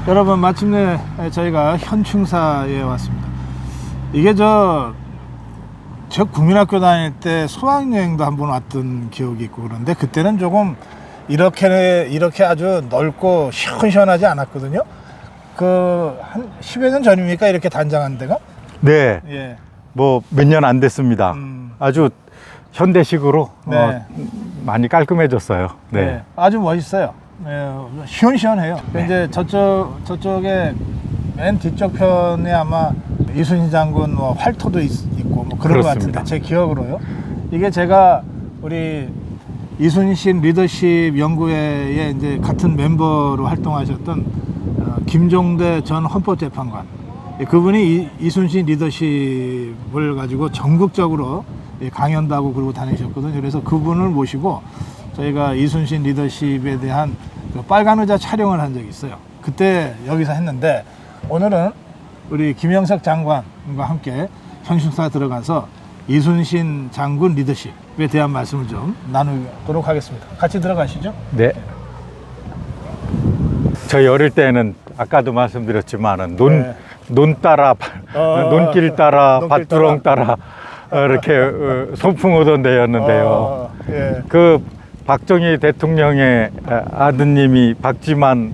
여러분, 마침내 저희가 현충사에 왔습니다. 이게 저 국민학교 다닐 때 수학여행도 한번 왔던 기억이 있고, 그런데 그때는 조금 이렇게 아주 넓고 시원시원하지 않았거든요. 한 10여 년 전입니까? 이렇게 단장한 데가? 네. 예. 뭐 몇 년 안 됐습니다. 아주 현대식으로 네. 많이 깔끔해졌어요. 네. 네. 아주 멋있어요. 네. 시원시원해요. 네. 이제 저쪽에 맨 뒤쪽 편에 아마 이순신 장군 뭐 활토도 있고 뭐 그런 것 그렇습니다. 같은데, 제 기억으로요. 이게 제가 우리 이순신 리더십 연구회에 이제 같은 멤버로 활동하셨던 김종대 전 헌법재판관, 그분이 이순신 리더십을 가지고 전국적으로 강연도 하고 그러고 다니셨거든요. 그래서 그분을 모시고 저희가 이순신 리더십에 대한 빨간 의자 촬영을 한 적이 있어요. 그때 여기서 했는데, 오늘은 우리 김영석 장관과 함께 현충사 들어가서 이순신 장군 리더십에 대한 말씀을 좀 나누도록 하겠습니다. 같이 들어가시죠. 네. 저희 어릴 때는 아까도 말씀드렸지만은 논길 따라 논길 밭두렁 따라 이렇게 소풍 오던 데였는데요. 예. 그 박정희 대통령의 아드님이 박지만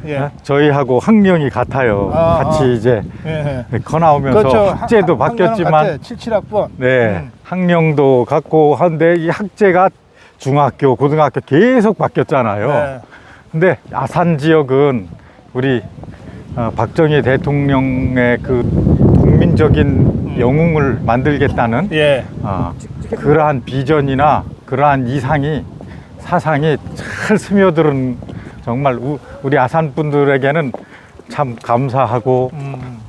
예. 저희하고 학령이 같아요. 같이 이제 예. 커 나오면서 그렇죠. 학제도 바뀌었지만 77학번. 네, 학령도 같고 한데 이 학제가 중학교, 고등학교 계속 바뀌었잖아요. 네. 근데 아산 지역은 우리 박정희 대통령의 그 국민적인 영웅을 만들겠다는 예. 그러한 비전이나 그러한 사상이 잘 스며드는, 정말 우리 아산 분들에게는 참 감사하고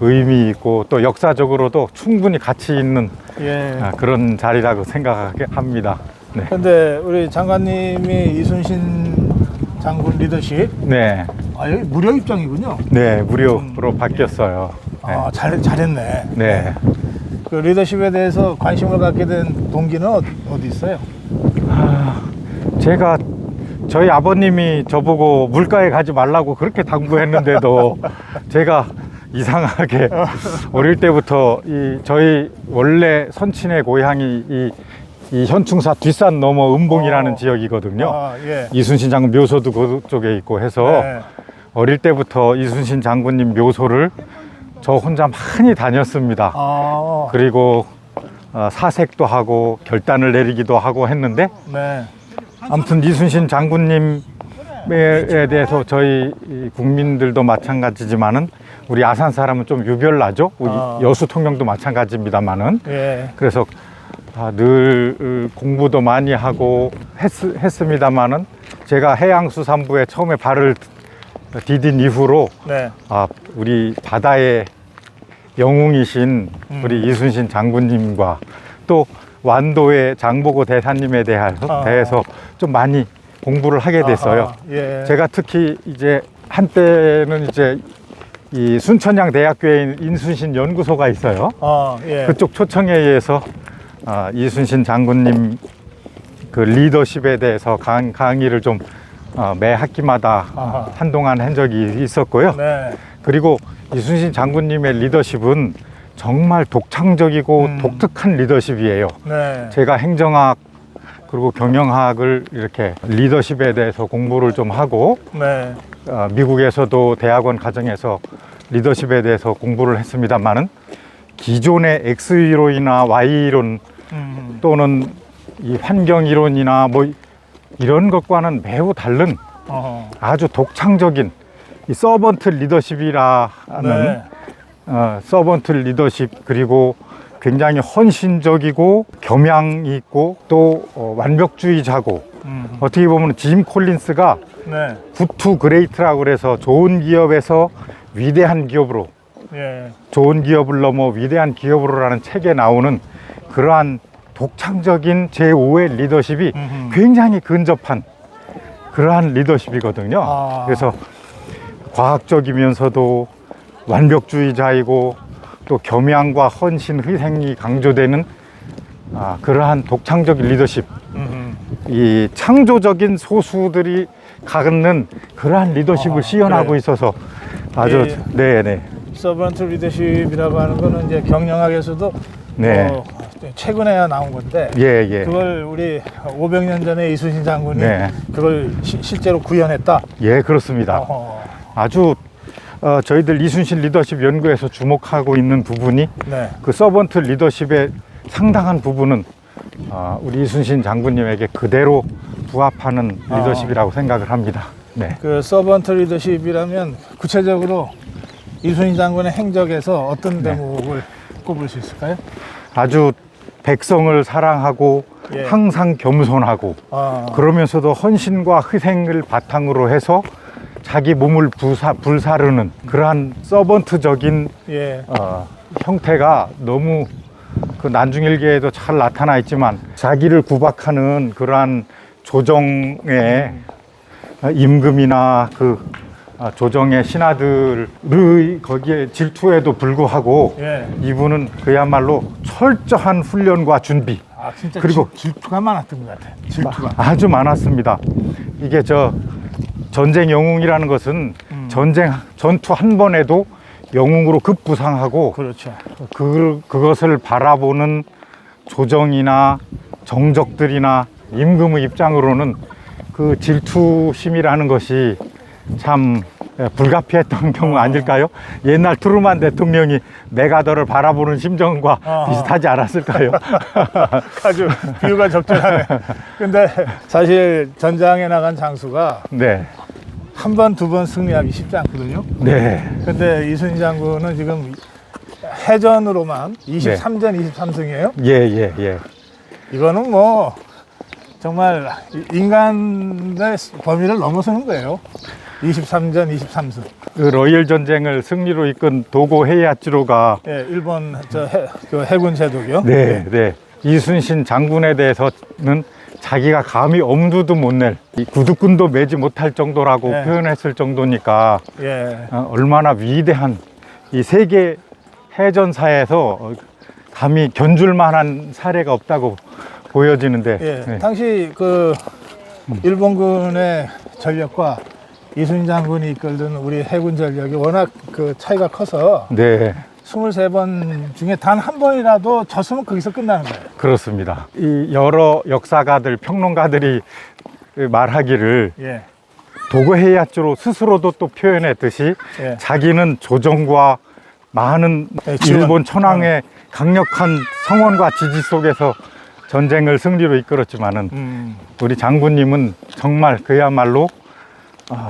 의미 있고 또 역사적으로도 충분히 가치 있는 예. 그런 자리라고 생각합니다. 네. 근데 우리 장관님이 이순신 장군 리더십, 네. 여기 무료 입장이군요. 네, 무료로 바뀌었어요. 네. 잘했네. 네. 그 리더십에 대해서 관심을 갖게 된 동기는 어디 있어요? 제가 저희 아버님이 저보고 물가에 가지 말라고 그렇게 당부했는데도 제가 이상하게 어릴 때부터 저희 원래 선친의 고향이 이 현충사 뒷산 넘어 은봉이라는 지역이거든요. 예. 이순신 장군 묘소도 그쪽에 있고 해서 네. 어릴 때부터 이순신 장군님 묘소를 저 혼자 많이 다녔습니다. 그리고 사색도 하고 결단을 내리기도 하고 했는데, 네. 아무튼 이순신 장군님에 대해서 저희 국민들도 마찬가지지만은 우리 아산 사람은 좀 유별나죠. 우리 여수 통영도 마찬가지입니다만은. 예. 그래서 늘 공부도 많이 하고 했습니다만은, 제가 해양수산부에 처음에 발을 디딘 이후로 네. 우리 바다의 영웅이신 우리 이순신 장군님과 또 완도의 장보고 대사님에 대해서 좀 많이 공부를 하게 됐어요. 예. 제가 특히 이제 한때는 이제 이 순천향 대학교에 인순신 연구소가 있어요. 예. 그쪽 초청에 의해서 이순신 장군님 그 리더십에 대해서 강의를 좀 매 학기마다 한동안 한 적이 있었고요. 네. 그리고 이순신 장군님의 리더십은 정말 독창적이고 독특한 리더십이에요. 네. 제가 행정학 그리고 경영학을 이렇게 리더십에 대해서 공부를 좀 하고, 네. 미국에서도 대학원 과정에서 리더십에 대해서 공부를 했습니다만은, 기존의 X이론이나 Y이론 또는 이 환경이론이나 뭐 이런 것과는 매우 다른 아주 독창적인 이 서번트 리더십이라는 네. 서번트 리더십, 그리고 굉장히 헌신적이고 겸양이 있고 또 완벽주의자고, 어떻게 보면 짐 콜린스가 네. 굿 투 그레이트라고 그래서 좋은 기업에서 위대한 기업으로, 예. 좋은 기업을 넘어 위대한 기업으로라는 책에 나오는 그러한 독창적인 제5의 리더십이 굉장히 근접한 그러한 리더십이거든요. 그래서 과학적이면서도 완벽주의자이고 또 겸양과 헌신, 희생이 강조되는 그러한 독창적인 리더십, 이 창조적인 소수들이 갖는 그러한 리더십을 시연하고 있어서 아주 네네. 서번트 리더십이라고 하는 거는 이제 경영학에서도 네. 최근에야 나온 건데 예, 예. 그걸 우리 500년 전에 이순신 장군이 네. 그걸 실제로 구현했다. 예, 그렇습니다. 어허. 아주 저희들 이순신 리더십 연구에서 주목하고 있는 부분이 네. 그 서번트 리더십의 상당한 부분은 우리 이순신 장군님에게 그대로 부합하는 리더십이라고 생각을 합니다. 네. 그 서번트 리더십이라면 구체적으로 이순신 장군의 행적에서 어떤 네. 대목을 꼽을 수 있을까요? 아주 백성을 사랑하고 예. 항상 겸손하고 그러면서도 헌신과 희생을 바탕으로 해서 자기 몸을 불사르는 그러한 서번트적인 예. 형태가 너무 그 난중일기에도 잘 나타나 있지만 자기를 구박하는 그러한 조정의 임금이나 그 조정의 신하들의 거기에 질투에도 불구하고 예. 이분은 그야말로 철저한 훈련과 준비 진짜 그리고 질투가 많았던 것 같아요. 질투가. 아주 많았습니다. 이게 전쟁 영웅이라는 것은 전투 한 번에도 영웅으로 급부상하고 그렇죠. 그것을 바라보는 조정이나 정적들이나 임금의 입장으로는 그 질투심이라는 것이 참 불가피했던 경우 아닐까요? 옛날 트루만 대통령이 메가더를 바라보는 심정과 비슷하지 않았을까요? 아주 비유가 적절하네. 근데 사실 전장에 나간 장수가 네. 한 번, 두 번 승리하기 쉽지 않거든요. 네. 근데 이순신 장군은 지금 해전으로만 23전 23승이에요. 예, 예, 예. 이거는 뭐 정말 인간의 범위를 넘어서는 거예요. 23전 23승. 그 러일 전쟁을 승리로 이끈 도고 헤이아츠로가 예, 일본 그 해군 제독이요. 네, 네. 이순신 장군에 대해서는 자기가 감히 엄두도 못 낼 이 구두끈도 매지 못할 정도라고 네. 표현했을 정도니까 예. 얼마나 위대한 이 세계 해전사에서 감히 견줄 만한 사례가 없다고 보여지는데 예. 네. 당시 그 일본군의 전력과 이순신 장군이 이끌던 우리 해군 전력이 워낙 그 차이가 커서 네, 23번 중에 단 한 번이라도 졌으면 거기서 끝나는 거예요. 그렇습니다. 이 여러 역사가들, 평론가들이 말하기를 예. 도고 헤이아츠로 스스로도 또 표현했듯이 예. 자기는 조정과 많은 네, 지원. 일본 천황의 강력한 성원과 지지 속에서 전쟁을 승리로 이끌었지만은 우리 장군님은 정말 그야말로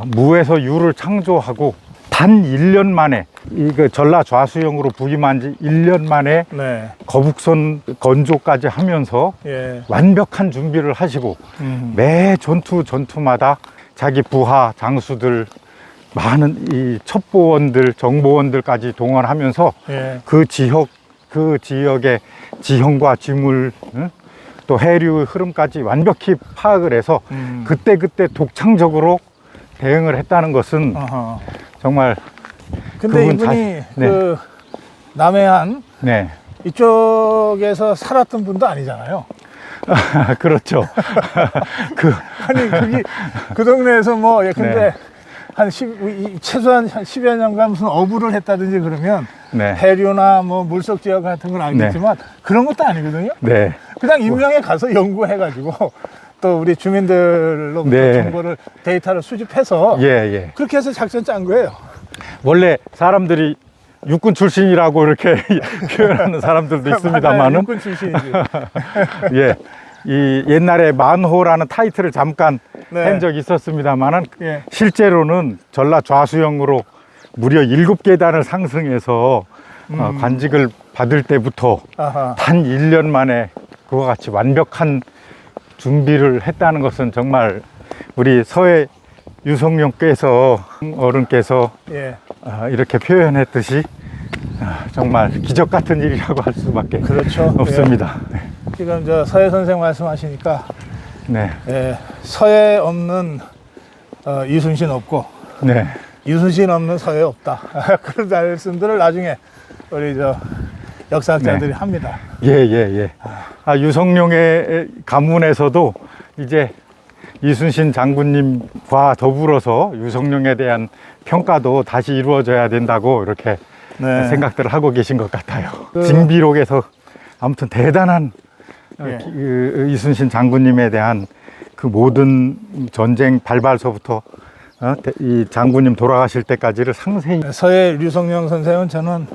무에서 유를 창조하고 단 1년 만에 그 전라 좌수영으로 부임한 지 1년 만에 네. 거북선 건조까지 하면서 예. 완벽한 준비를 하시고 매 전투마다 자기 부하 장수들 많은 이 첩보원들 정보원들까지 동원하면서 예. 그 지역의 지형과 지물 또 해류의 흐름까지 완벽히 파악을 해서 그때 독창적으로 대응을 했다는 것은 어허. 정말 근데 그분 이분이 네. 그 남해안 네. 이쪽에서 살았던 분도 아니잖아요. 그렇죠. 아니 거기 그 동네에서 뭐 근데 네. 한 최소한 한 10여 년간 무슨 어부를 했다든지 그러면 네. 해류나 뭐 물속 지역 같은 건 알겠지만 그런 것도 아니거든요. 네. 그냥 임명에 가서 연구해가지고 또 우리 주민들로부터 네. 정보를 데이터를 수집해서 예, 예. 그렇게 해서 작전 짠 거예요. 원래 사람들이 육군 출신이라고 이렇게 표현하는 사람들도 맞아요. 있습니다만은 육군 출신이지. 예. 이 옛날에 만호라는 타이틀을 잠깐 네. 한 적이 있었습니다만은 예. 실제로는 전라 좌수영으로 무려 7계단을 상승해서 관직을 받을 때부터 아하. 단 1년 만에 그와 같이 완벽한 준비를 했다는 것은 정말 우리 서해 유성룡께서 어른께서 예. 이렇게 표현했듯이 정말 기적 같은 일이라고 할 수밖에 그렇죠. 없습니다. 지금 저 서해 선생 말씀하시니까 네, 예, 서해 없는 이순신 없고 네, 이순신 없는 서해 없다. 그런 말씀들을 나중에 우리 저 역사학자들이 네. 합니다. 예, 예, 예. 유성룡의 가문에서도 이제 이순신 장군님과 더불어서 유성룡에 대한 평가도 다시 이루어져야 된다고 이렇게 네. 생각들을 하고 계신 것 같아요. 그- 징비록에서 아무튼 대단한 예. 이순신 장군님에 대한 그 모든 전쟁 발발서부터 이 장군님 돌아가실 때까지를 상세히 서해 류성룡 선생은 저는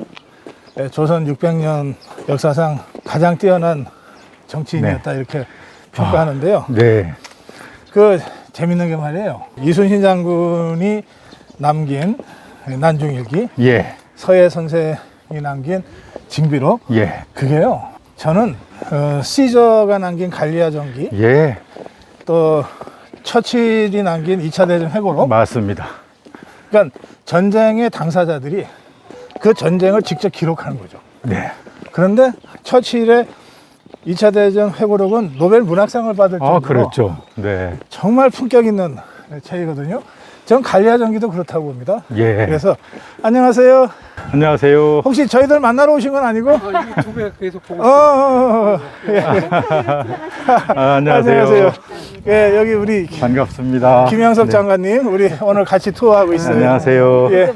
조선 600년 역사상 가장 뛰어난 정치인이었다 이렇게 평가하는데요. 네, 그 재밌는 게 말이에요. 이순신 장군이 남긴 난중일기, 예, 서해 선생이 남긴 징비록, 예, 그게요. 저는 시저가 남긴 갈리아 전기, 예, 또 처칠이 남긴 2차 대전 회고록, 맞습니다. 그러니까 전쟁의 당사자들이 그 전쟁을 직접 기록하는 거죠. 네, 그런데 처칠의 2차 대전 회고록은 노벨 문학상을 받을 정도로 그렇죠. 네, 정말 품격 있는 책이거든요. 전 갈리아 전기도 그렇다고 봅니다. 예. 그래서 안녕하세요. 안녕하세요. 혹시 저희들 만나러 오신 건 아니고? 유튜브에 계속 보고 예. 안녕하세요. 예, 여기 우리 반갑습니다. 김영석 네. 장관님, 우리 오늘 같이 투어하고 있어요. 안녕하세요. 예.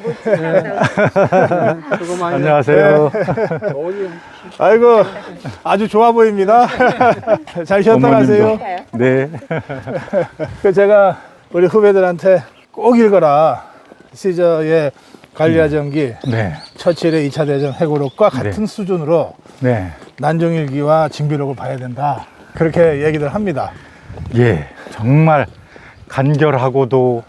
그거 많이 안녕하세요. 어디 아이고, 아주 좋아 보입니다. 잘 쉬었다 가세요. 네. 그 제가 우리 후배들한테 꼭 읽어라. 시저의 갈리아 전기, 네. 처칠의 2차 대전 회고록과 같은 수준으로 네. 난중일기와 징비록을 봐야 된다. 그렇게 얘기들 합니다. 예. 정말 간결하고도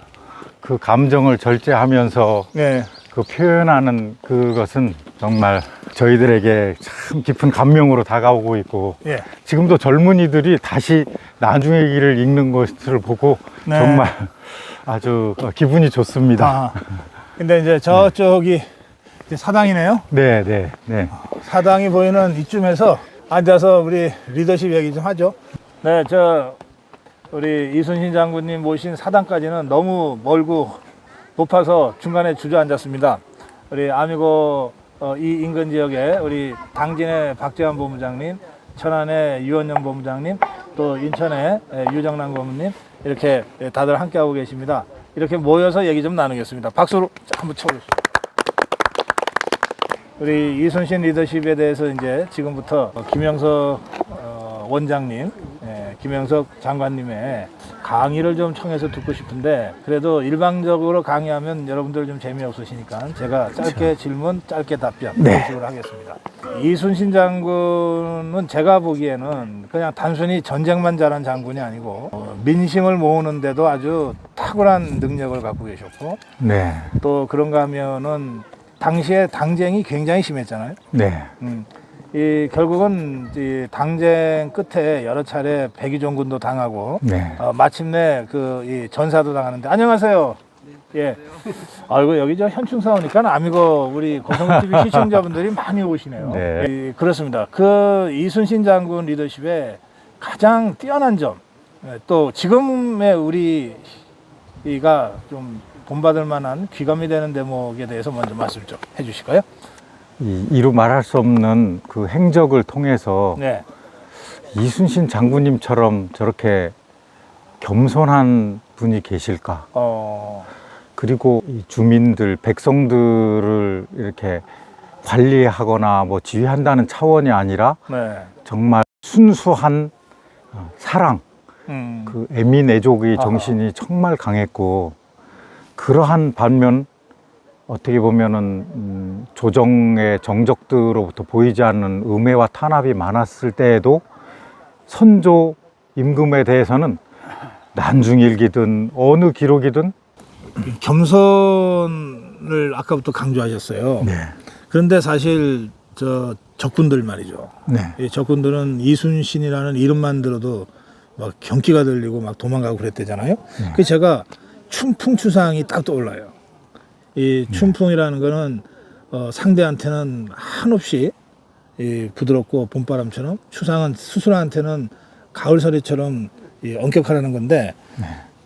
그 감정을 절제하면서 네. 그 표현하는 그것은 정말 저희들에게 참 깊은 감명으로 다가오고 있고 예. 지금도 젊은이들이 다시 나중의 길을 읽는 것을 보고 네. 정말 아주 기분이 좋습니다. 아, 근데 이제 저쪽이 이제 사당이네요. 네, 네, 네. 사당이 보이는 이쯤에서 앉아서 우리 리더십 얘기 좀 하죠. 네, 우리 이순신 장군님 모신 사당까지는 너무 멀고 높아서 중간에 주저앉았습니다. 우리 아미고 이 인근 지역에 우리 당진의 박재환 본부장님, 천안의 유원영 본부장님, 또 인천의 유정남 고문님 이렇게 다들 함께하고 계십니다. 이렇게 모여서 얘기 좀 나누겠습니다. 박수로 한번 쳐주시죠. 우리 이순신 리더십에 대해서 이제 지금부터 김영석 원장님, 김영석 장관님의 강의를 좀 청해서 듣고 싶은데 그래도 일방적으로 강의하면 여러분들 좀 재미없으시니까 제가 짧게 질문, 짧게 답변 이런 식으로 하겠습니다. 이순신 장군은 제가 보기에는 그냥 단순히 전쟁만 잘한 장군이 아니고 민심을 모으는데도 아주 탁월한 능력을 갖고 계셨고 네. 또 그런가 하면은 당시에 당쟁이 굉장히 심했잖아요. 네. 결국은 이 당쟁 끝에 여러 차례 백의종군도 당하고 네. 마침내 이 전사도 당하는데 안녕하세요. 예. 아이고 여기 저 현충사 오니까 아미고 우리 고성 TV 시청자분들이 많이 오시네요. 네. 그렇습니다. 그 이순신 장군 리더십의 가장 뛰어난 점, 또 지금의 우리가 좀 본받을 만한 귀감이 되는 대목에 대해서 먼저 말씀 좀 해주실까요? 이루 말할 수 없는 그 행적을 통해서 네. 이순신 장군님처럼 저렇게 겸손한 분이 계실까? 그리고 이 주민들, 백성들을 이렇게 관리하거나 뭐 지휘한다는 차원이 아니라 네. 정말 순수한 사랑, 그 애민애족의 정신이 정말 강했고 그러한 반면 어떻게 보면은 조정의 정적들로부터 보이지 않는 음해와 탄압이 많았을 때에도 선조 임금에 대해서는 난중일기든 어느 기록이든 겸손을 아까부터 강조하셨어요. 네. 그런데 사실 적군들 말이죠. 네. 이 적군들은 이순신이라는 이름만 들어도 막 경기가 들리고 막 도망가고 그랬대잖아요. 그 제가 춘풍 추상이 딱 떠올라요. 이 춘풍이라는 거는 상대한테는 한없이 부드럽고 봄바람처럼 추상은 스스로한테는 가을서리처럼 엄격하라는 건데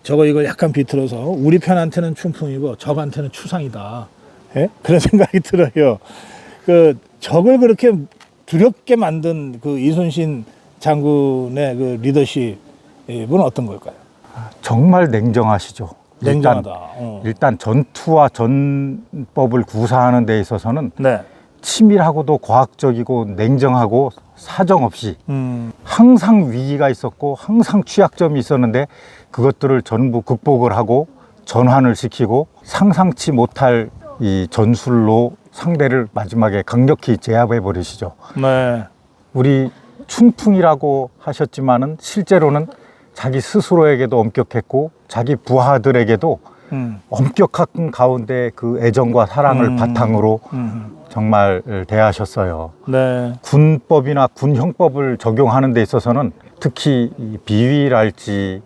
이걸 약간 비틀어서 우리 편한테는 춘풍이고 적한테는 추상이다. 예? 그런 생각이 들어요. 적을 그렇게 두렵게 만든 그 이순신 장군의 그 리더십은 어떤 걸까요? 정말 냉정하시죠. 냉정하다. 일단 전투와 전법을 구사하는 데 있어서는 네. 치밀하고도 과학적이고 냉정하고 사정없이 항상 위기가 있었고 항상 취약점이 있었는데 그것들을 전부 극복을 하고 전환을 시키고 상상치 못할 이 전술로 상대를 마지막에 강력히 제압해 버리시죠. 네. 우리 춘풍이라고 하셨지만은 실제로는 자기 스스로에게도 엄격했고 자기 부하들에게도 엄격한 가운데 그 애정과 사랑을 바탕으로 정말 대하셨어요. 네. 군법이나 군형법을 적용하는 데 있어서는 특히 이 비위랄지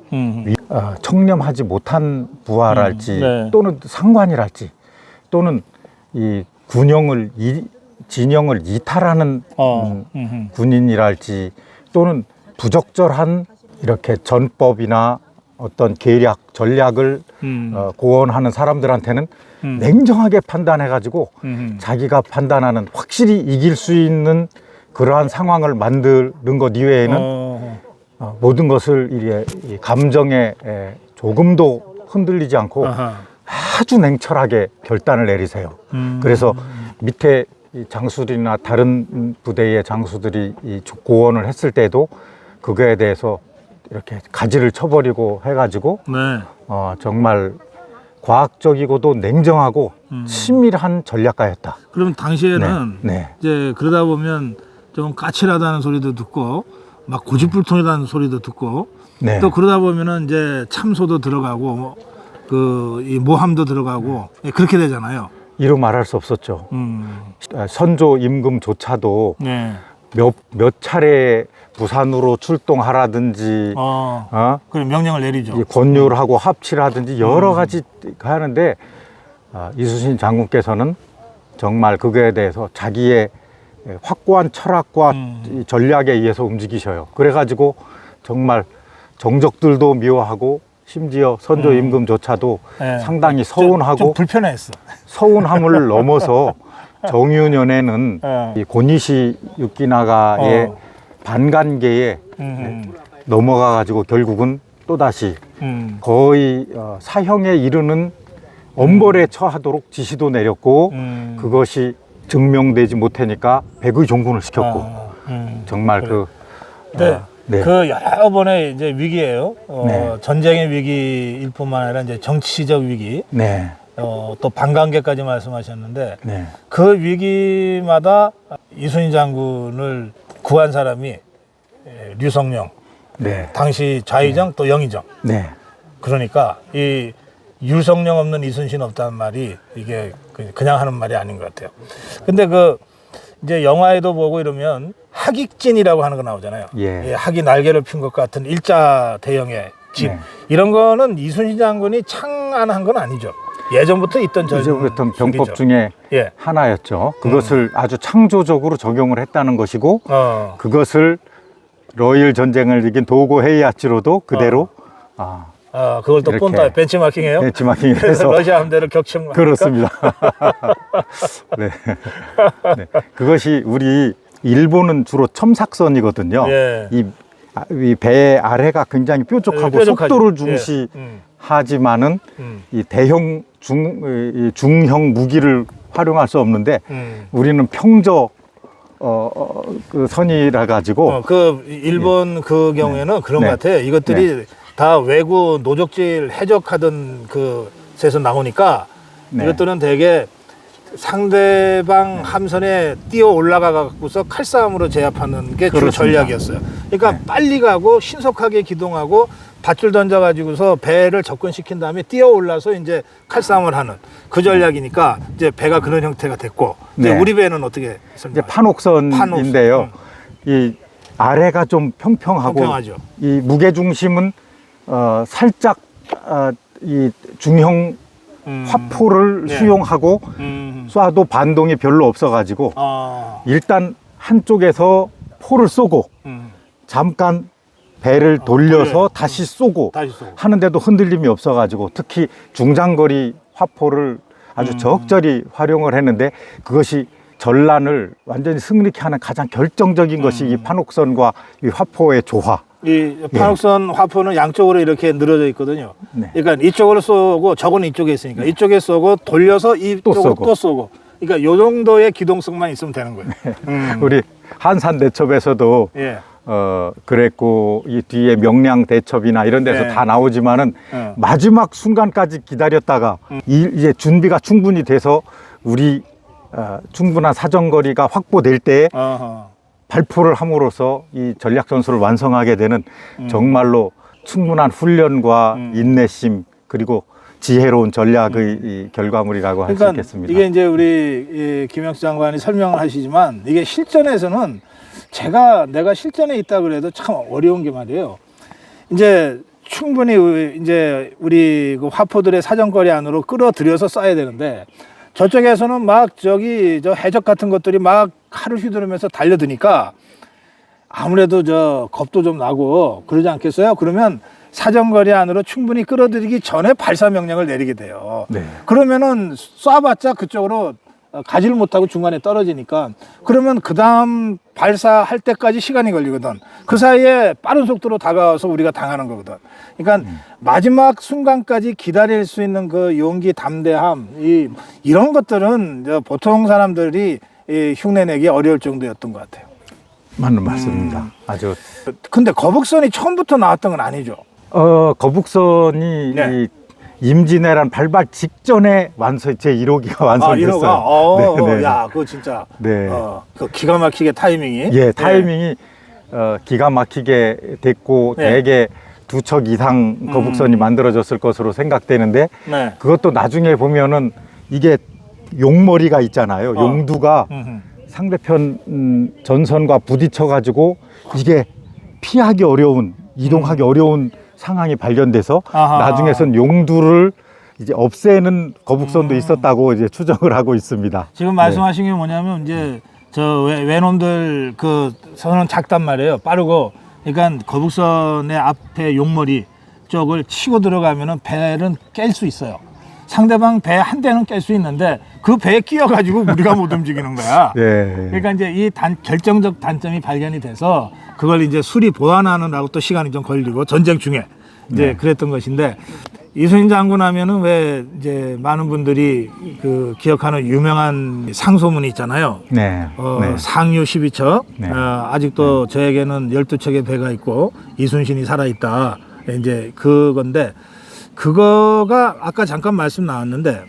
청렴하지 못한 부하랄지 네. 또는 상관이랄지 또는 이 진영을 이탈하는 군인이랄지 또는 부적절한 이렇게 전법이나 어떤 계략, 전략을 고언하는 사람들한테는 냉정하게 판단해 가지고 자기가 판단하는 확실히 이길 수 있는 그러한 상황을 만드는 것 이외에는 모든 것을 이 감정에 조금도 흔들리지 않고 아주 냉철하게 결단을 내리세요. 그래서 밑에 이 장수들이나 다른 부대의 장수들이 이 고언을 했을 때도 그거에 대해서 이렇게 가지를 쳐버리고 해가지고 네. 정말 과학적이고도 냉정하고 치밀한 전략가였다. 그러면 당시에는 네. 이제 그러다 보면 좀 까칠하다는 소리도 듣고 막 고집불통이라는 소리도 듣고 네. 또 그러다 보면은 이제 참소도 들어가고 그 이 모함도 들어가고 그렇게 되잖아요. 이루 말할 수 없었죠. 선조 임금조차도 네. 몇 차례 부산으로 출동하라든지 그럼 명령을 내리죠. 이 권율하고 합치를 하든지 여러 가지 하는데 이순신 장군께서는 정말 그거에 대해서 자기의 확고한 철학과 이 전략에 의해서 움직이셔요. 그래가지고 정말 정적들도 미워하고 심지어 선조 임금조차도 네. 상당히 서운하고 좀 불편했어. 서운함을 넘어서 정유년에는 이 고니시 육기나가의 반간계에 넘어가 가지고 결국은 또다시 거의 사형에 이르는 엄벌에 처하도록 지시도 내렸고 그것이 증명되지 못하니까 백의 종군을 시켰고 정말 그래. 그 여러 번의 이제 위기예요. 네. 전쟁의 위기일 뿐만 아니라 이제 정치적 위기, 네. 또 반관계까지 말씀하셨는데 네. 그 위기마다 이순신 장군을 구한 사람이 류성룡, 네. 당시 좌의정 또 영의정. 네. 그러니까 이 류성룡 없는 이순신 없다는 말이 이게 그냥 하는 말이 아닌 것 같아요. 근데 그 이제 영화에도 보고 이러면 학익진이라고 하는 거 나오잖아요. 예. 학이 날개를 핀 것 같은 일자 대형의 진. 네. 이런 거는 이순신 장군이 창안한 건 아니죠. 예전부터 있던 이제부터 병법 중에 예. 하나였죠. 그것을 아주 창조적으로 적용을 했다는 것이고 그것을 러일 전쟁을 이긴 도고 헤이아치로도 그대로 그걸 또 이렇게 본다 벤치마킹해요? 벤치마킹을 해서 러시아 함대를 격침합니까? 그렇습니다. 네. 네. 그것이 우리 일본은 주로 첨삭선이거든요. 예. 이 배 아래가 굉장히 뾰족하고 뾰족하죠. 속도를 중시하지만은 이 대형 중형 무기를 활용할 수 없는데 우리는 평저 그 선이라 가지고 그 일본 그 경우에는 그런 네. 것 같아요. 이것들이 다 외구 노적질 해적하던 그 에서 나오니까 이것들은 되게 상대방 함선에 뛰어 올라가 갖고서 칼싸움으로 제압하는 게 주 그렇습니다. 전략이었어요. 그러니까 빨리 가고 신속하게 기동하고 밧줄 던져 가지고서 배를 접근시킨 다음에 뛰어 올라서 이제 칼싸움을 하는 그 전략이니까 이제 배가 그런 형태가 됐고 이제 우리 배는 어떻게 이제 판옥선인데요. 이 아래가 좀 평평하고 평평하죠. 이 무게 중심은 살짝 이 중형 화포를 수용하고 쏴도 반동이 별로 없어가지고 일단 한쪽에서 포를 쏘고 잠깐 배를 돌려서 다시 쏘고 하는데도 흔들림이 없어가지고 특히 중장거리 화포를 아주 적절히 활용을 했는데 그것이 전란을 완전히 승리케 하는 가장 결정적인 것이 이 판옥선과 이 화포의 조화. 이 판옥선 화포는 양쪽으로 이렇게 늘어져 있거든요. 네. 그러니까 이쪽으로 쏘고 저거는 이쪽에 있으니까 이쪽에 쏘고 돌려서 이쪽으로 또 쏘고. 그러니까 요 정도의 기동성만 있으면 되는 거예요. 우리 한산 대첩에서도 예. 그랬고 이 뒤에 명량 대첩이나 이런 데서 네. 다 나오지만은 마지막 순간까지 기다렸다가 이제 준비가 충분히 돼서 우리 충분한 사정거리가 확보될 때 어허. 발포를 함으로써 이 전략 전술을 완성하게 되는 정말로 충분한 훈련과 인내심 그리고 지혜로운 전략의 이 결과물이라고 할 수 그러니까 있겠습니다. 이게 이제 우리 김영수 장관이 설명을 하시지만 이게 실전에서는 내가 실전에 있다 그래도 참 어려운 게 말이에요. 이제 충분히 이제 우리 그 화포들의 사정거리 안으로 끌어들여서 쏴야 되는데 저쪽에서는 막 저 해적 같은 것들이 막 칼을 휘두르면서 달려드니까 아무래도 겁도 좀 나고 그러지 않겠어요? 그러면 사정거리 안으로 충분히 끌어들이기 전에 발사 명령을 내리게 돼요. 네. 그러면은 쏴봤자 그쪽으로 가지를 못하고 중간에 떨어지니까 그러면 그 다음 발사할 때까지 시간이 걸리거든. 그 사이에 빠른 속도로 다가와서 우리가 당하는 거거든. 그러니까 마지막 순간까지 기다릴 수 있는 그 용기, 담대함, 이런 것들은 보통 사람들이 흉내내기 어려울 정도였던 것 같아요. 맞는 말씀입니다. 아주 근데 거북선이 처음부터 나왔던 건 아니죠. 거북선이 네. 이 임진왜란 발발 직전에 제 1호기가 완성됐어요. 1호가? 네, 네. 야, 그거 진짜. 네. 그 기가 막히게 타이밍이. 예, 타이밍이 기가 막히게 됐고 네. 대개 2척 이상 거북선이 만들어졌을 것으로 생각되는데 네. 그것도 나중에 보면은 이게 용머리가 있잖아요. 용두가 상대편 전선과 부딪혀 가지고 이게 피하기 어려운 이동하기 어려운 상황이 발견돼서 아하. 나중에선 용두를 이제 없애는 거북선도 있었다고 이제 추정을 하고 있습니다. 지금 말씀하신 게 뭐냐면 이제 외놈들 그 선은 작단 말이에요. 빠르고. 그러니까 거북선의 앞에 용머리 쪽을 치고 들어가면은 배는 깰 수 있어요. 상대방 배 한 대는 깰 수 있는데 그 배에 끼어가지고 우리가 못 움직이는 거야. 네. 그러니까 이제 이 결정적 단점이 발견이 돼서 그걸 이제 수리 보완하느라고 또 시간이 좀 걸리고 전쟁 중에 이제 그랬던 것인데 이순신 장군 하면은 왜 이제 많은 분들이 그 기억하는 유명한 상소문이 있잖아요. 네. 네. 상류 12척. 네. 아직도 저에게는 12척의 배가 있고 이순신이 살아있다. 이제 그건데 그거가 아까 잠깐 말씀 나왔는데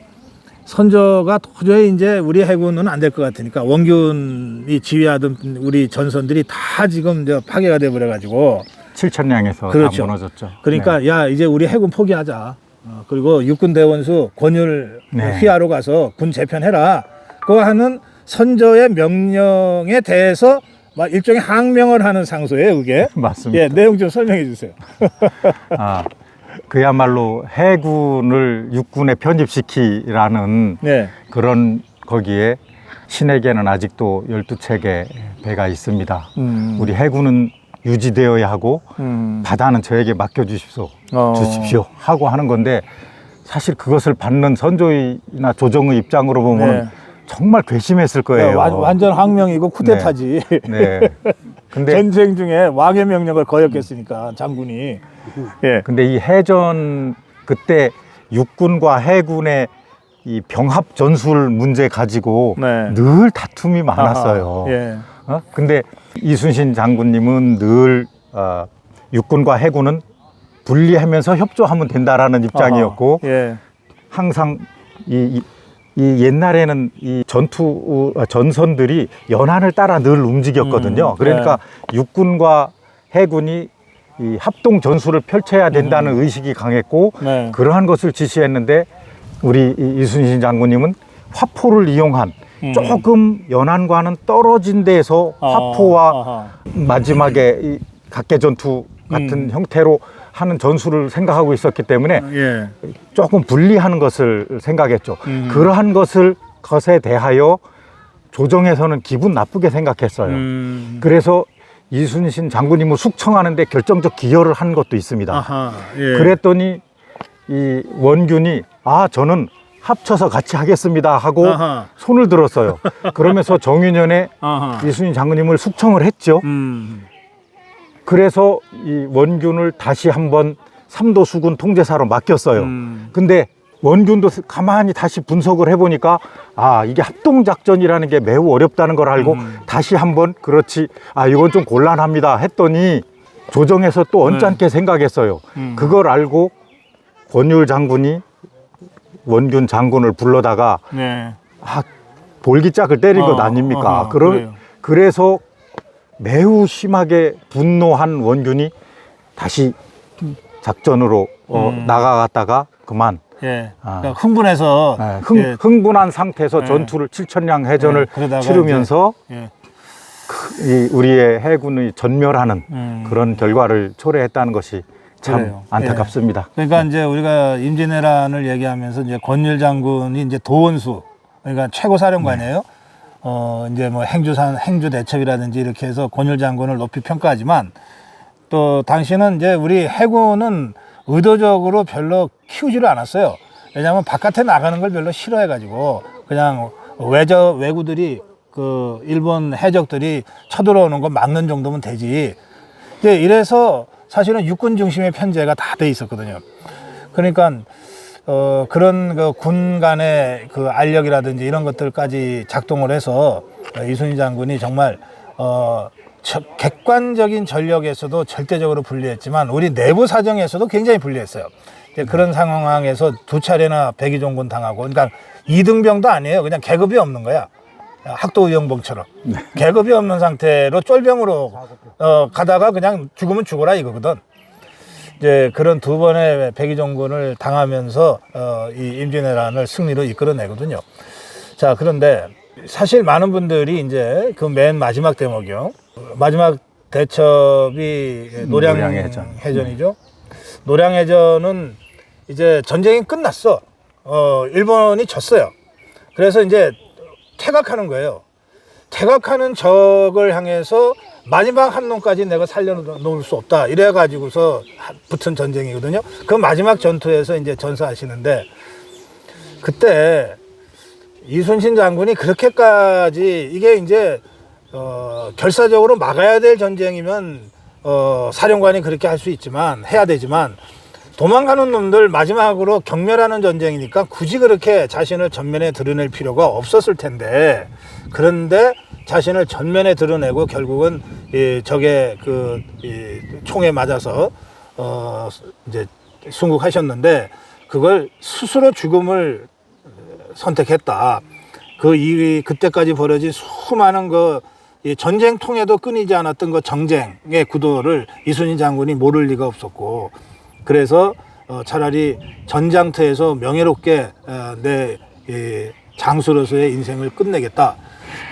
선조가 도저히 이제 우리 해군은 안 될 것 같으니까 원균이 지휘하던 우리 전선들이 다 지금 파괴가 돼 버려 가지고 7천량에서 그렇죠. 다 무너졌죠. 그러니까 네. 야 이제 우리 해군 포기하자. 그리고 육군 대원수 권율 네. 휘하로 가서 군 재편해라. 그거 하는 선조의 명령에 대해서 막 일종의 항명을 하는 상소예요, 그게. 맞습니다. 예, 내용 좀 설명해 주세요. 그야말로 해군을 육군에 편입시키라는 네. 그런 거기에 신에게는 아직도 12척의 배가 있습니다. 우리 해군은 유지되어야 하고 바다는 저에게 맡겨주십시오 주십시오 하고 하는 건데 사실 그것을 받는 선조이나 조정의 입장으로 보면 네. 정말 궤심했을 거예요. 완전 항명이고 쿠데타지. 네. 근데 전쟁 중에 왕의 명령을 거역했으니까 장군이. 예. 근데 이 해전 그때 육군과 해군의 이 병합 전술 문제 가지고 네. 늘 다툼이 많았어요. 아하, 예. 근데 이순신 장군님은 늘 육군과 해군은 분리하면서 협조하면 된다라는 입장이었고 아하, 예. 항상 이 옛날에는 이 전선들이 연안을 따라 늘 움직였거든요. 그러니까 육군과 해군이 이 합동 전술을 펼쳐야 된다는 의식이 강했고 네. 그러한 것을 지시했는데 우리 이순신 장군님은 화포를 이용한 조금 연안과는 떨어진 데서 화포와 마지막에 이 각개전투 같은 형태로 하는 전술을 생각하고 있었기 때문에 예. 조금 분리하는 것을 생각했죠. 그러한 것에 대하여 조정에서는 기분 나쁘게 생각했어요. 그래서 이순신 장군님을 숙청하는데 결정적 기여를 한 것도 있습니다. 아하, 예. 그랬더니 이 원균이 저는 합쳐서 같이 하겠습니다 하고 아하. 손을 들었어요. 그러면서 정유년에 아하. 이순신 장군님을 숙청을 했죠. 그래서 이 원균을 다시 한번 삼도 수군 통제사로 맡겼어요. 근데 원균도 가만히 다시 분석을 해보니까 아, 이게 합동작전이라는 게 매우 어렵다는 걸 알고 다시 한번 그렇지, 아, 이건 좀 곤란합니다 했더니 조정에서 또 언짢게 생각했어요. 그걸 알고 권율 장군이 원균 장군을 불러다가 네. 아, 볼기짝을 때린 것 아닙니까? 그래요. 그래서 매우 심하게 분노한 원균이 다시 작전으로 나가갔다가 그만 예. 아. 그러니까 흥분해서 예. 흥분한 상태에서 예. 전투를 칠천량 해전을 그러다가 치르면서 예. 이 우리의 해군의 전멸하는 그런 결과를 초래했다는 것이 참 그래요. 안타깝습니다. 그러니까 이제 우리가 임진왜란을 얘기하면서 이제 권율 장군이 이제 도원수, 그러니까 최고 사령관이에요. 이제 뭐 행주 대첩이라든지 이렇게 해서 권율 장군을 높이 평가하지만 또 당시는 이제 우리 해군은 의도적으로 별로 키우지를 않았어요. 왜냐하면 바깥에 나가는 걸 별로 싫어해가지고 그냥 왜구들이 그 일본 해적들이 쳐들어오는 거 막는 정도면 되지. 이제 이래서 사실은 육군 중심의 편제가 다 돼 있었거든요. 그러니까 그런 그 군 간의 그 알력이라든지 이런 것들까지 작동을 해서 이순신 장군이 정말 객관적인 전력에서도 절대적으로 불리했지만 우리 내부 사정에서도 굉장히 불리했어요. 이제 그런 상황에서 두 차례나 백의종군 당하고, 그러니까 이등병도 아니에요. 그냥 계급이 없는 거야. 학도의용봉처럼 계급이 없는 상태로 쫄병으로 가다가 그냥 죽으면 죽어라 이거거든. 이제 그런 두 번의 백의종군을 당하면서 이 임진왜란을 승리로 이끌어내거든요. 자, 그런데 사실 많은 분들이 이제 그 맨 마지막 대목이요. 마지막 대첩이 노량해전이죠. 노량해전은 이제 전쟁이 끝났어. 일본이 졌어요. 그래서 이제 퇴각하는 거예요. 퇴각하는 적을 향해서 마지막 한 놈까지 내가 살려놓을 수 없다. 이래가지고서 붙은 전쟁이거든요. 그 마지막 전투에서 이제 전사하시는데 그때 이순신 장군이 그렇게까지 이게 이제 결사적으로 막아야 될 전쟁이면 사령관이 그렇게 할 수 있지만 해야 되지만 도망가는 놈들 마지막으로 경멸하는 전쟁이니까 굳이 그렇게 자신을 전면에 드러낼 필요가 없었을 텐데 그런데 자신을 전면에 드러내고 결국은 이 적의 이 총에 맞아서 이제 순국하셨는데 그걸 스스로 죽음을 선택했다. 그때까지 벌어진 수많은 이 전쟁통에도 끊이지 않았던 그 정쟁의 구도를 이순신 장군이 모를 리가 없었고 그래서 차라리 전장터에서 명예롭게 내 장수로서의 인생을 끝내겠다.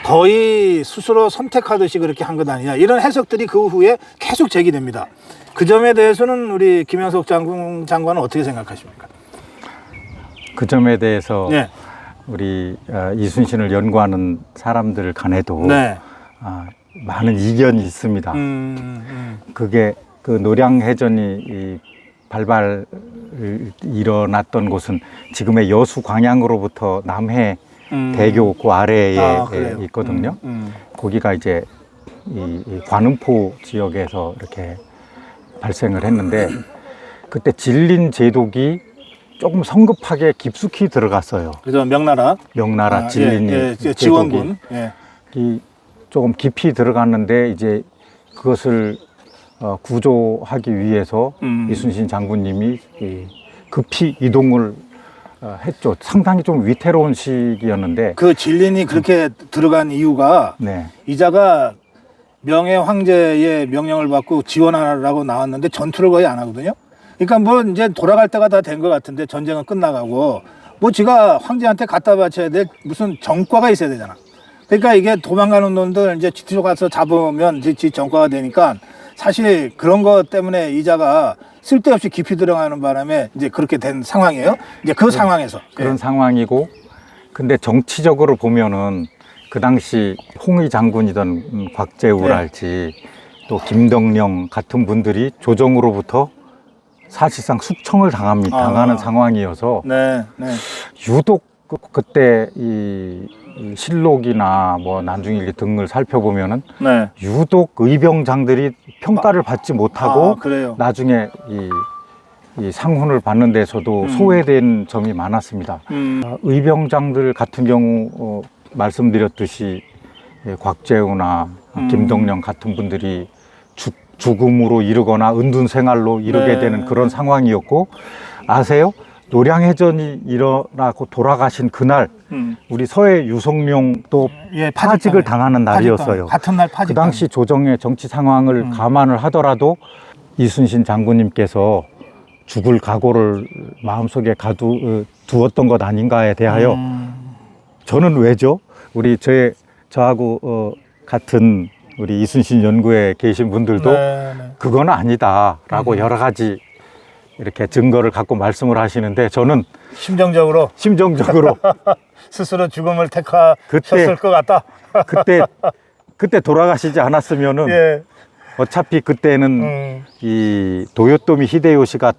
거의 스스로 선택하듯이 그렇게 한 것 아니냐. 이런 해석들이 그 후에 계속 제기됩니다. 그 점에 대해서는 우리 김영석 장관은 어떻게 생각하십니까? 그 점에 대해서 네. 우리 이순신을 연구하는 사람들 간에도 네. 많은 이견이 있습니다. 그게 그 노량해전이 발발 일어났던 곳은 지금의 여수 광양으로부터 남해 대교 그 아래에 있거든요. 거기가 이제 이 관음포 지역에서 이렇게 발생을 했는데 그때 진린 제독이 조금 성급하게 깊숙이 들어갔어요. 그죠, 명나라 진린이 지원군. 조금 깊이 들어갔는데 이제 그것을 구조하기 위해서 이순신 장군님이 급히 이동을 했죠. 상당히 좀 위태로운 시기였는데 그 진린이 그렇게 들어간 이유가 네. 이자가 명예 황제의 명령을 받고 지원하라고 나왔는데 전투를 거의 안 하거든요. 그러니까 뭐 이제 돌아갈 때가 다 된 것 같은데 전쟁은 끝나가고 뭐 지가 황제한테 갖다 바쳐야 될 무슨 정과가 있어야 되잖아. 그러니까 이게 도망가는 놈들 이제 뒤로 가서 잡으면 이제 지 정과가 되니까 사실 그런 것 때문에 이자가 쓸데없이 깊이 들어가는 바람에 이제 그렇게 된 상황이에요. 이제 그 상황에서 그런 상황이고 근데 정치적으로 보면은 그 당시 홍의 장군이던 곽재우랄지 또 김덕령 같은 분들이 조정으로부터 사실상 숙청을 당하는 상황이어서 네. 유독 그때 이 실록이나 뭐 난중일기 등을 살펴보면은 네. 유독 의병장들이 평가를 받지 못하고 그래요. 나중에 이 상훈을 받는 데서도 소외된 점이 많았습니다. 의병장들 같은 경우 말씀드렸듯이 곽재우나 김동령 같은 분들이 죽음으로 이르거나 은둔 생활로 이르게 네. 되는 그런 상황이었고, 아세요? 노량해전이 일어나고 돌아가신 그날 우리 서해 유성룡도 파직을 당하는 날이었어요. 같은 날 파직. 그 당시 조정의 정치 상황을 감안을 하더라도 이순신 장군님께서 죽을 각오를 마음속에 두었던 것 아닌가에 대하여 저는 왜죠? 우리 저하고 같은 우리 이순신 연구에 계신 분들도 그건 아니다라고 여러 가지 이렇게 증거를 갖고 말씀을 하시는데, 저는 심정적으로 스스로 죽음을 택하셨을 것 같다. 그때 돌아가시지 않았으면은 예. 어차피 그때는 이 도요토미 히데요시가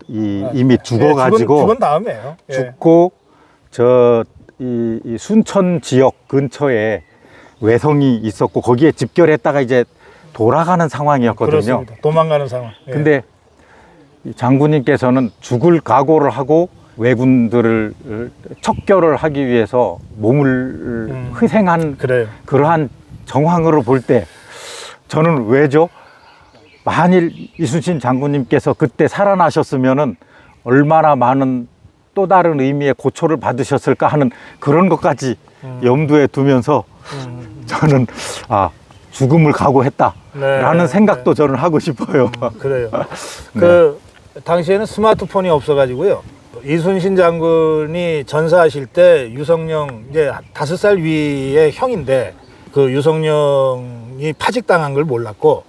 이미 죽어가지고 죽은 다음이에요. 예. 죽고 이 순천 지역 근처에 외성이 있었고 거기에 집결했다가 이제 돌아가는 상황이었거든요. 그렇습니다. 도망가는 상황. 예. 근데 이 장군님께서는 죽을 각오를 하고 왜군들을 척결을 하기 위해서 몸을 희생한 그래요. 그러한 정황으로 볼 때 저는 왜죠? 만일 이순신 장군님께서 그때 살아나셨으면은 얼마나 많은 또 다른 의미의 고초를 받으셨을까 하는 그런 것까지 염두에 두면서 저는 죽음을 각오했다라는 생각도 저는 하고 싶어요. 그래요. 그 당시에는 스마트폰이 없어가지고요. 이순신 장군이 전사하실 때 유성룡 이제 5살 위의 형인데 그 유성룡이 파직당한 걸 몰랐고,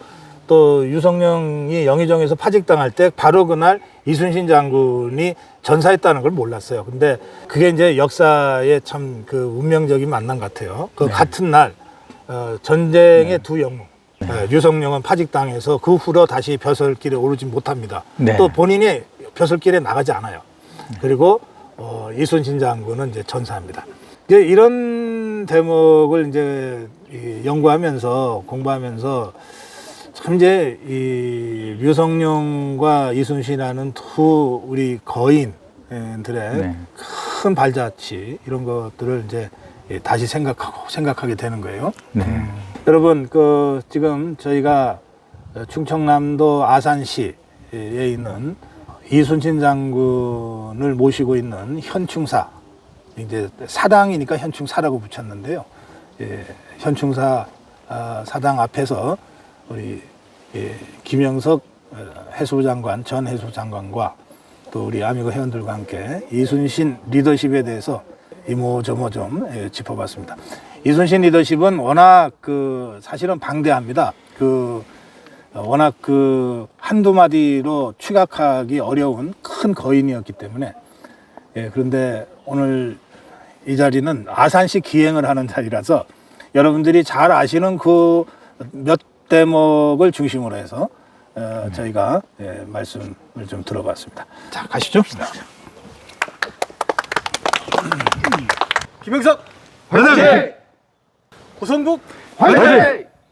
또 유성룡이 영의정에서 파직당할 때 바로 그날 이순신 장군이 전사했다는 걸 몰랐어요. 근데 그게 이제 역사의 참 그 운명적인 만남 같아요. 그 같은 날 전쟁의 두 영웅. 유성룡은 파직당해서 그 후로 다시 벼슬길에 오르지 못합니다. 또 본인이 벼슬길에 나가지 않아요. 그리고 이순신 장군은 이제 전사합니다. 이제 이런 대목을 이제 연구하면서 공부하면서 참 이제 이 유성룡과 이순신이라는 두 우리 거인들의 큰 발자취 이런 것들을 이제 다시 생각하게 되는 거예요. 여러분 지금 저희가 충청남도 아산시에 있는 이순신 장군을 모시고 있는 현충사, 이제 사당이니까 현충사라고 붙였는데요. 현충사 사당 앞에서 우리 김영석 해수장관, 전 해수장관과 또 우리 아미고 회원들과 함께 이순신 리더십에 대해서 이모저모 좀 짚어봤습니다. 이순신 리더십은 워낙 사실은 방대합니다. 워낙 한두 마디로 취각하기 어려운 큰 거인이었기 때문에, 그런데 오늘 이 자리는 아산시 기행을 하는 자리라서 여러분들이 잘 아시는 그 몇 대목을 중심으로 해서 저희가 말씀을 좀 들어봤습니다. 자, 가시죠. 김영석 화이팅! 고성국 화이팅!